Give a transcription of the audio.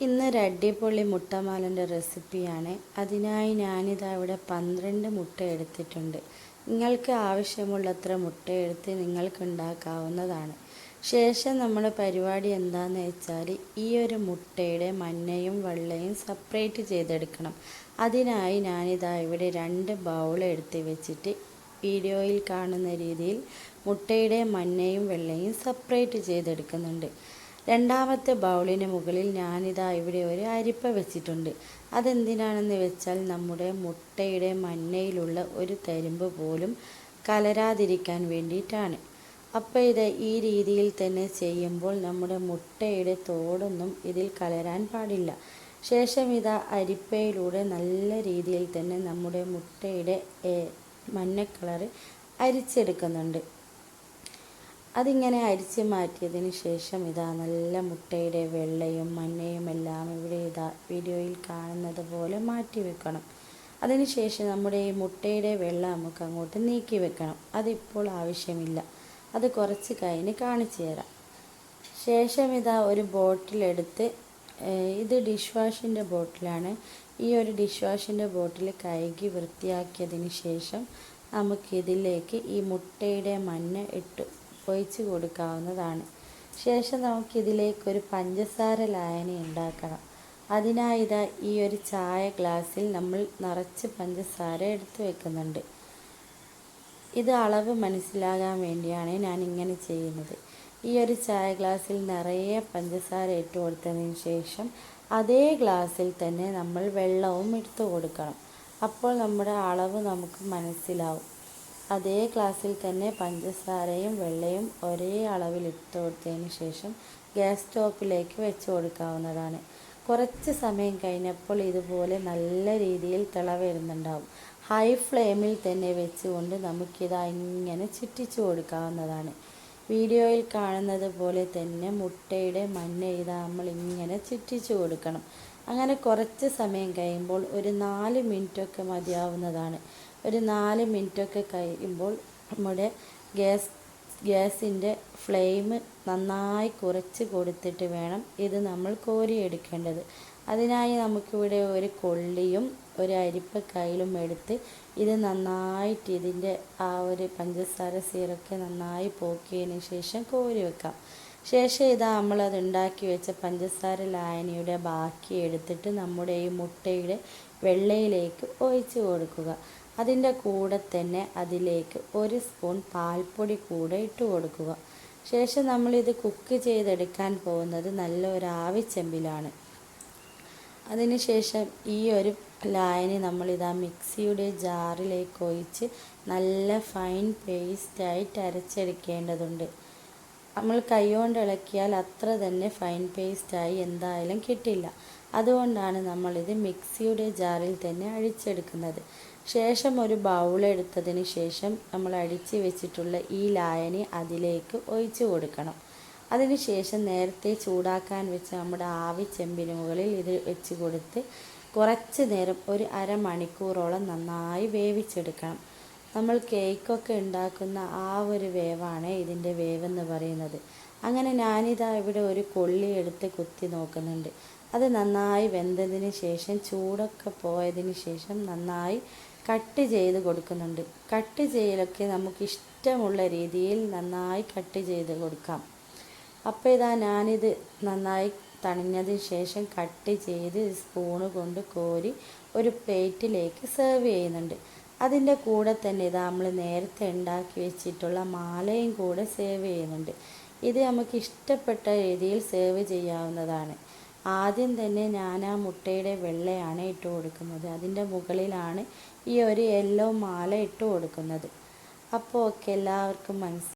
ഇന്നൊരു അടിപൊളി മുട്ടമാലൻ്റെ റെസിപ്പിയാണ്. അതിനായി ഞാനിതാ ഇവിടെ 12 മുട്ട എടുത്തിട്ടുണ്ട്. നിങ്ങൾക്ക് ആവശ്യമുള്ളത്ര മുട്ട എടുത്ത് നിങ്ങൾക്ക് ഉണ്ടാക്കാവുന്നതാണ്. ശേഷം നമ്മുടെ പരിപാടി എന്താണെന്ന് വെച്ചാൽ ഈ ഒരു മുട്ടയുടെ മഞ്ഞയും വെള്ളയും സെപ്പറേറ്റ് ചെയ്തെടുക്കണം. അതിനായി ഞാനിതാ ഇവിടെ 2 ബൗൾ എടുത്ത് വെച്ചിട്ട് വീഡിയോയിൽ കാണുന്ന രീതിയിൽ മുട്ടയുടെ മഞ്ഞയും വെള്ളയും സെപ്പറേറ്റ് ചെയ്തെടുക്കുന്നുണ്ട്. രണ്ടാമത്തെ ബൗളിന് മുകളിൽ ഞാനിതാ ഇവിടെ ഒരു അരിപ്പ വെച്ചിട്ടുണ്ട്. അതെന്തിനാണെന്ന് വെച്ചാൽ നമ്മുടെ മുട്ടയുടെ മഞ്ഞയിലുള്ള ഒരു തരിമ്പ് പോലും കലരാതിരിക്കാൻ വേണ്ടിയിട്ടാണ്. അപ്പോൾ ഇത് ഈ രീതിയിൽ തന്നെ ചെയ്യുമ്പോൾ നമ്മുടെ മുട്ടയുടെ തോടൊന്നും ഇതിൽ കലരാൻ പാടില്ല. ശേഷം ഇതാ അരിപ്പയിലൂടെ നല്ല രീതിയിൽ തന്നെ നമ്മുടെ മുട്ടയുടെ മഞ്ഞ കളറ് അരിച്ചെടുക്കുന്നുണ്ട്. അതിങ്ങനെ അരിച്ച് മാറ്റിയതിന് ശേഷം ഇതാ നല്ല മുട്ടയുടെ വെള്ളയും മഞ്ഞയും എല്ലാം ഇവിടെ ഇതാ വീഡിയോയിൽ കാണുന്നത് പോലെ മാറ്റി വെക്കണം. അതിനുശേഷം നമ്മുടെ ഈ മുട്ടയുടെ വെള്ള നമുക്ക് അങ്ങോട്ട് നീക്കി വെക്കണം. അതിപ്പോൾ ആവശ്യമില്ല, അത് കുറച്ച് കഴിഞ്ഞ് കാണിച്ചു തരാം. ശേഷം ഇതാ ഒരു ബോട്ടിലെടുത്ത്, ഇത് ഡിഷ് വാഷിൻ്റെ ബോട്ടിലാണ്. ഈ ഒരു ഡിഷ് വാഷിൻ്റെ ബോട്ടിൽ കഴുകി വൃത്തിയാക്കിയതിന് ശേഷം നമുക്കിതിലേക്ക് ഈ മുട്ടയുടെ മഞ്ഞ ഒഴിച്ച് കൊടുക്കാവുന്നതാണ്. ശേഷം നമുക്കിതിലേക്കൊരു പഞ്ചസാര ലായനി ഉണ്ടാക്കണം. അതിനായി ഇതാ ഈ ഒരു ചായ ഗ്ലാസ്സിൽ നമ്മൾ നിറച്ച് പഞ്ചസാര എടുത്ത് വെക്കുന്നുണ്ട്. ഇത് അളവ് മനസ്സിലാകാൻ വേണ്ടിയാണ് ഞാൻ ഇങ്ങനെ ചെയ്യുന്നത്. ഈ ഒരു ചായ ഗ്ലാസ്സിൽ നിറയെ പഞ്ചസാര ഇട്ട് കൊടുത്തതിന് ശേഷം അതേ ഗ്ലാസ്സിൽ തന്നെ നമ്മൾ വെള്ളവും എടുത്തു കൊടുക്കണം. അപ്പോൾ നമ്മുടെ അളവ് നമുക്ക് മനസ്സിലാവും. അതേ ഗ്ലാസ്സിൽ തന്നെ പഞ്ചസാരയും വെള്ളയും ഒരേ അളവിൽ ഇട്ട് കൊടുത്തതിന് ശേഷം ഗ്യാസ് സ്റ്റോപ്പിലേക്ക് വെച്ച് കൊടുക്കാവുന്നതാണ്. കുറച്ച് സമയം കഴിഞ്ഞപ്പോൾ ഇതുപോലെ നല്ല രീതിയിൽ തിള വരുന്നുണ്ടാവും. ഹൈ ഫ്ലെയിമിൽ തന്നെ വെച്ചുകൊണ്ട് നമുക്കിത് ഇങ്ങനെ ചുറ്റിച്ചു കൊടുക്കാവുന്നതാണ്. വീഡിയോയിൽ കാണുന്നത് പോലെ തന്നെ മുട്ടയുടെ മഞ്ഞ നമ്മൾ ഇങ്ങനെ ചുറ്റിച്ചു കൊടുക്കണം. അങ്ങനെ കുറച്ച് സമയം കഴിയുമ്പോൾ ഒരു 4 മിനിറ്റൊക്കെ മതിയാവുന്നതാണ്. ഒരു 4 മിനിറ്റൊക്കെ കഴിയുമ്പോൾ നമ്മുടെ ഗ്യാസിൻ്റെ ഫ്ലെയിം നന്നായി കുറച്ച് കൊടുത്തിട്ട് വേണം ഇത് നമ്മൾ കോരിയെടുക്കേണ്ടത്. അതിനായി നമുക്കിവിടെ ഒരു കൊള്ളിയും ഒരു അരിപ്പക്കയിലും എടുത്ത് ഇത് നന്നായിട്ട് ഇതിൻ്റെ ആ ഒരു പഞ്ചസാര സീറൊക്കെ നന്നായി പോക്കിയതിന് ശേഷം കോരി വെക്കാം. ശേഷം ഇതാ നമ്മളത് ഉണ്ടാക്കി വെച്ച പഞ്ചസാര ലായനിയുടെ ബാക്കി എടുത്തിട്ട് നമ്മുടെ ഈ മുട്ടയുടെ വെള്ളയിലേക്ക് ഒഴിച്ച് കൊടുക്കുക. അതിൻ്റെ കൂടെ തന്നെ അതിലേക്ക് 1 സ്പൂൺ പാൽപ്പൊടി കൂടെ ഇട്ട് കൊടുക്കുക. ശേഷം നമ്മളിത് കുക്ക് ചെയ്തെടുക്കാൻ പോകുന്നത് നല്ല ഒരു ആവിച്ചെമ്പിലാണ്. അതിനുശേഷം ഈ ഒരു ലായനി നമ്മളിതാ മിക്സിയുടെ ജാറിലേക്ക് ഒഴിച്ച് നല്ല ഫൈൻ പേസ്റ്റായിട്ട് അരച്ചെടുക്കേണ്ടതുണ്ട്. നമ്മൾ കൈകൊണ്ട് ഇളക്കിയാൽ അത്ര തന്നെ ഫൈൻ പേസ്റ്റായി എന്തായാലും കിട്ടില്ല. അതുകൊണ്ടാണ് നമ്മളിത് മിക്സിയുടെ ജാറിൽ തന്നെ അടിച്ചെടുക്കുന്നത്. ശേഷം ഒരു ബൗൾ എടുത്തതിന് ശേഷം നമ്മൾ അടിച്ച് വെച്ചിട്ടുള്ള ഈ ലായനി അതിലേക്ക് ഒഴിച്ച് കൊടുക്കണം. അതിനുശേഷം നേരത്തെ ചൂടാക്കാൻ വെച്ച നമ്മുടെ ആവി ചെമ്പിന് മുകളിൽ ഇത് വെച്ച് കൊടുത്ത് കുറച്ച് നേരം ഒരു അരമണിക്കൂറോളം നന്നായി വേവിച്ചെടുക്കണം. നമ്മൾ കേക്കൊക്കെ ഉണ്ടാക്കുന്ന ആ ഒരു വേവാണ് ഇതിൻ്റെ വേവെന്ന് പറയുന്നത്. അങ്ങനെ ഞാനിതാ ഇവിടെ ഒരു കൊള്ളി എടുത്ത് കുത്തി നോക്കുന്നുണ്ട്. അത് നന്നായി വെന്തതിന് ശേഷം ചൂടൊക്കെ പോയതിന് ശേഷം നന്നായി കട്ട് ചെയ്ത് കൊടുക്കുന്നുണ്ട്. കട്ട് ചെയ്യലൊക്കെ നമുക്കിഷ്ടമുള്ള രീതിയിൽ നന്നായി കട്ട് ചെയ്ത് കൊടുക്കാം. അപ്പോൾ ഇതാ ഞാനിത് നന്നായി തണിഞ്ഞതിന് ശേഷം കട്ട് ചെയ്ത് സ്പൂണ് കൊണ്ട് കോരി ഒരു പ്ലേറ്റിലേക്ക് സെർവ് ചെയ്യുന്നുണ്ട്. അതിൻ്റെ കൂടെ തന്നെ ഇതാ നമ്മൾ നേരത്തെ ഉണ്ടാക്കി വെച്ചിട്ടുള്ള മാലയും കൂടെ സെർവ് ചെയ്യുന്നുണ്ട്. ഇത് നമുക്ക് ഇഷ്ടപ്പെട്ട രീതിയിൽ സെർവ് ചെയ്യാവുന്നതാണ്. ആദ്യം തന്നെ ഞാൻ ആ മുട്ടയുടെ വെള്ളയാണ് ഇട്ട് കൊടുക്കുന്നത്. അതിൻ്റെ മുകളിലാണ് ഈ ഒരു യെല്ലോ മാല ഇട്ട് കൊടുക്കുന്നത്. അപ്പോൾ എല്ലാവർക്കും മനസ്സിലായി.